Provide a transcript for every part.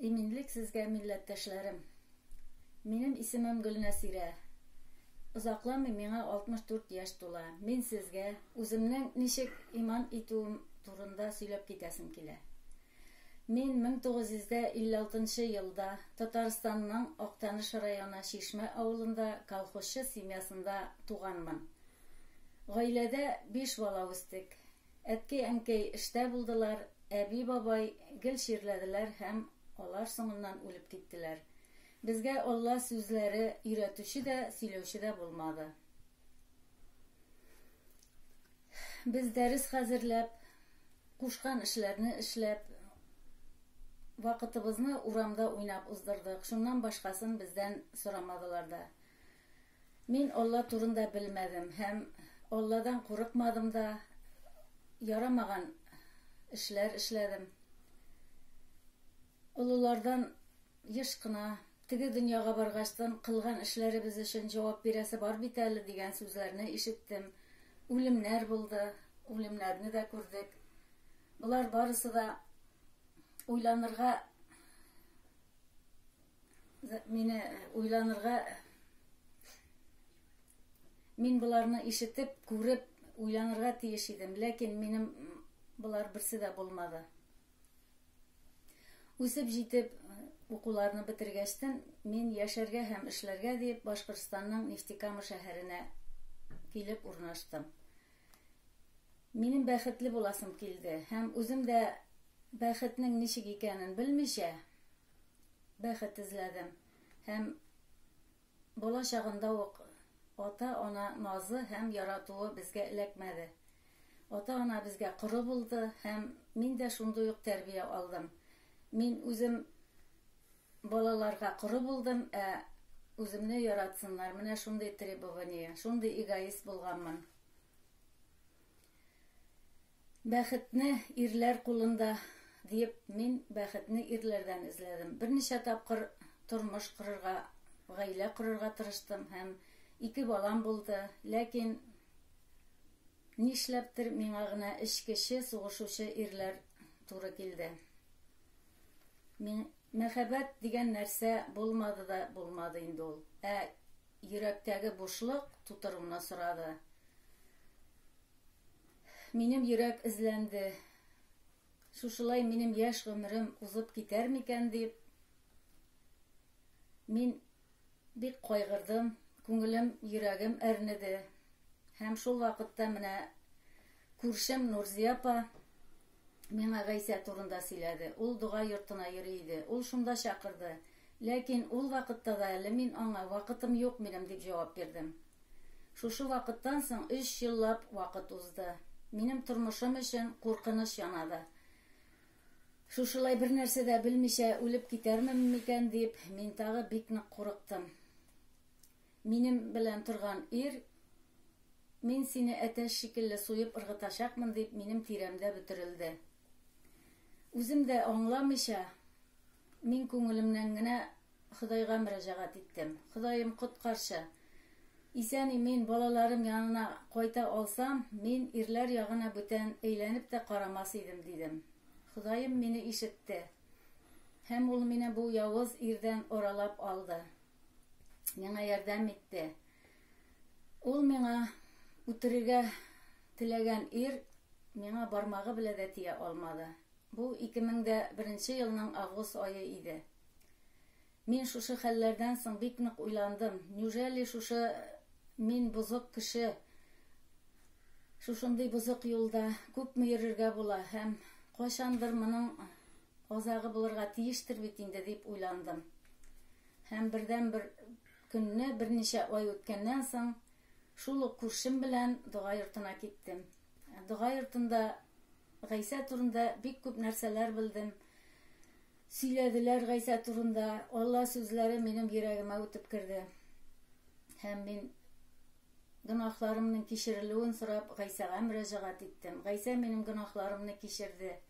Iminlik sizge millettəşlərim. Benim isimim Gülnəsirə. Uzaqlamı mena 64 yaş tola. Men sizge özümнең nişik iman ituum turunda söylәп китәсем килә. Мен 1956 елда Татарстанның Актаныш районы Шишмә авылында колхозчы семьясында туганмын. Гаиләдә 5 бала үстек. Әткәй-әнкәй эштә булдылар, әби-бабай гел ширләделәр һәм алар соңыннан үлеп киттеләр. Безгә Алла сүзләре өйрәтүче дә, сөйләүче дә булмады. Без дәрес хәзерләп, кушкан эшләрне эшләп, вакытыбызны урамда уйнап уздырдык. Шуннан башкасын бездән сорамадылар да. Мин Алла турында белмәдем һәм Алладан курыкмадым да, ярамаган эшләр эшләдем. Олылардан еш кына теге дөньяга баргачтан кылган эшләребез өчен җавап бирәсе бар бит әле дигән сүзләрне ишеттем. Үлемнәр булды, үлемнәрне дә күрдек. Булар барысы да уйланырга, мин буларны ишетеп, күреп, уйланырга тиеш идем, ләкин минем булар берсе дә булмады. Үсеп җитеп, укуларны бетергәчтен, мин яшәргә һәм эшләргә дип Башкортстанның Нефтекама шәһәренә килеп урнаштым. Минем бәхетле буласым килде һәм үзем дә бәхетнең ничек икәнен белмичә бәхет эзләдем һәм бала чагында ук ата-ана назы һәм яратуы безгә эләкмәде. Ата-ана безгә коры булды һәм мин дә шундый ук тәрбия алдым. Мин үзем балаларга коры булдым, үземне яратсыннар. Менә шундый требование, шундый эгоист булганмын. Бәхетне ирләр кулында дип, мин бәхетне ирләрдән эзләдем. Берничә тапкыр тормыш корырга, гаилә корырга тырыштым һәм 2 балам булды, ләкин нишләптер миңа гына эчкече, сугышучы ирләр туры килде. Мәхәббәт дигән нәрсә булмады да булмады инде ул. Йөрәктәге бушлык тутыруны сорады. Минем йөрәк эзләнде. Шушылай минем яшь гомерем узып китәр микән дип, мин бик кайгырдым, күңелем, йөрәгем әрнеде. Һәм шул вакытта менә күршем Нурзия апа миңа Гайса турында сөйләде. Ул дуга йортына йөри иде. Ул шунда чакырды. Ләкин ул вакытта да әле мин аңа вакытым юк минем дип җавап бирдем. Шушы вакыттан соң 3 еллап вакыт узды. Минем тормышым өчен куркыныч янады. Шушылай бер нәрсә дә белмичә үлеп китәрмен микән дип, мин тагы бик нык курыктым. Минем белән торган ир, мин сине әтәш шикелле суеп ыргытачакмын дип, минем тирәмдә бөтерелде. Үзем дә аңламыйча, мин күңелемнән генә Худайга мөрәҗәгать иттем. Ходаем коткарчы. Исән мин балаларым янына кайта алсам, мин ирләр ягына бүтән әйләнеп тә карамас идем дидем. Ходаем мине ишетте. Һәм ул мине бу явыз ирдән оралап алды. Миңа ярдәм итте. Ул миңа үтерергә теләгән ир миңа бармагы белән дә тия алмады. Бу 2001 елның август айы иде. Мин шушы хәлләрдән соң бик нык уйландым. Неужели шушы мин бузык кеше шушындый бузык юлда күпме йөрергә була һәм кайчандыр моның азагы булырга тиештер бит инде дип уйландым. Һәм бердән-бер көнне берничә ай үткәннән соң шул ук күршем белән дуга йортына киттем. Дуга йортында Гайса турында бик күп нәрсәләр белдем. Сөйләделәр Гайса турында, Алла сүзләре минем йөрәгемә үтеп керде. Һәм мин гынахларымның кичерелүен сорап Гайсага мөрәҗәгать иттем. Гайса минем гынахларымны кичерде.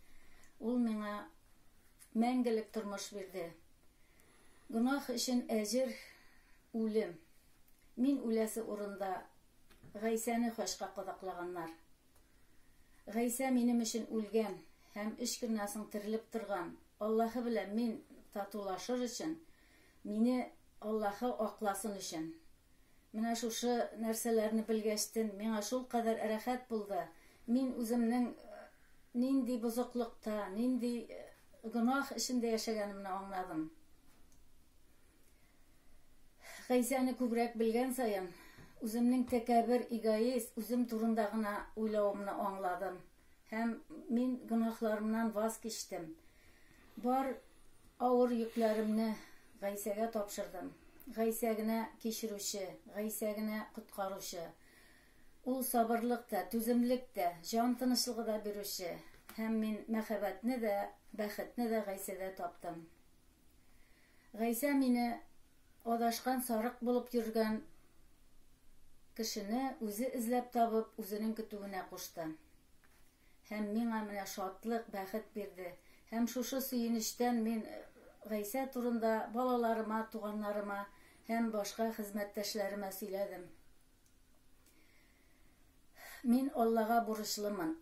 Ул миңа мәңгелек тормыш бирде. Гынах өчен әҗер үлем. Мин үләсе урында Гайсаны хашка кадаклаганнар. Гайса минем өчен үлгән һәм 3 көннән соң терелеп торган. Аллаһы белән мин татулашыр өчен, мине Аллаһы акласын өчен. Менә шушы нәрсәләрне белгәчтен, миңа шул кадәр рәхәт булды. Мин үземнең нинди бозыклыкта, нинди гөнаһ эчендә яшәгәнемне аңладым. Гайсәне күбрәк белгән саен, үземнең тәкәббер, эгоист, үзем турында гына уйлавымны аңладым. Һәм мин гөнаһларымнан ваз кичтем. Бар авыр йөкләремне Гайсәгә тапшырдым. Гайсә генә кичерүче, Гайсә генә коткаручы. Ул сабырлык та, түземлек тә, җан тынычлыгы да бирүче. Һәм мин мәхәббәтне дә, бәхетне дә Гайсәдә таптым. Гайсә мине адашкан сарык булып йөргән кешене үзе эзләп табып, үзенең көтүенә кушты. Һәм миңа менә шатлык, бәхет бирде. Һәм шушы сөенечтән мин Гайсә турында балаларыма, туганнарыма һәм башка хезмәттәшләремә сөйләдем. Мин Аллага бурычлымын.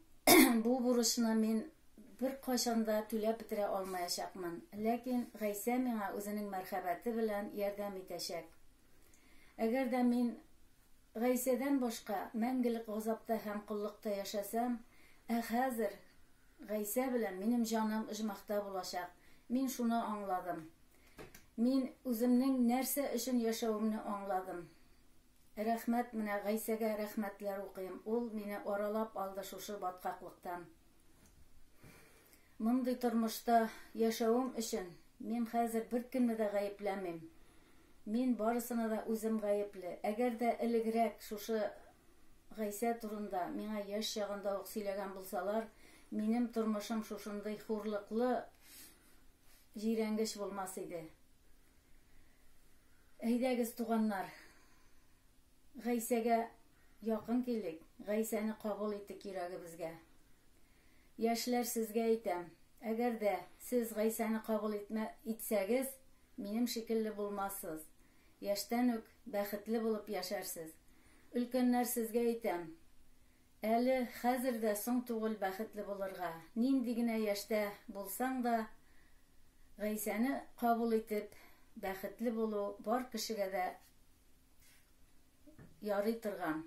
Бу бурычны мин бер кайчанда түләп бетерә алмаячакмын. Ләкин Гайсә миңа үзенең мәрхәбәте белән ярдәм итәчәк. Әгәр дә мин Гайсәдән башка мәңгелек газапта һәм куллыкта яшәсәм, хәзер Гайсә белән минем җаным оҗмахта булачак. Мин шуны аңладым. Мин үземнең нәрсә өчен яшәвемне аңладым. Рәхмәт, менә Гайсәгә рәхмәтләр укыйм. Ул мине аралап алды шушы баткаклыктан. Мондый тормышта яшәвем өчен мин хәзер беркемне дә гаепләмим. Мин барысына да үзем гаепле. Әгәр дә элегрәк шушы Гайсә турында миңа яшь чагында ук сөйләгән булсалар, минем тормышым шушындай хурлыклы, җирәнгеч булмас иде. Әйдәгез, туганнар, Гайсәгә якын килик, Гайсәне кабул итик йөрәгебезгә. Яшьләр, сезгә әйтәм, әгәр дә сез Гайсәне кабул итсәгез, минем шикелле булмассыз. Яшьтән үк бәхетле булып яшәрсез. Өлкәннәр, сезгә әйтәм, әле хәзер дә соң түгел бәхетле булырга. Нинди генә яшьтә булсаң да, Гайсәне кабул итеп, бәхетле булу бар кешегә дә ярый торган.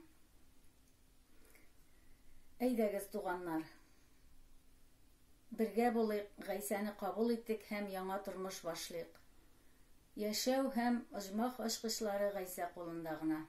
Әйдәгез, туганнар, бергә булыйк, Гайсәне кабул итик һәм яңа тормыш башлыйк. Яшәү һәм оҗмах ачкычлары Гайсә кулында гына.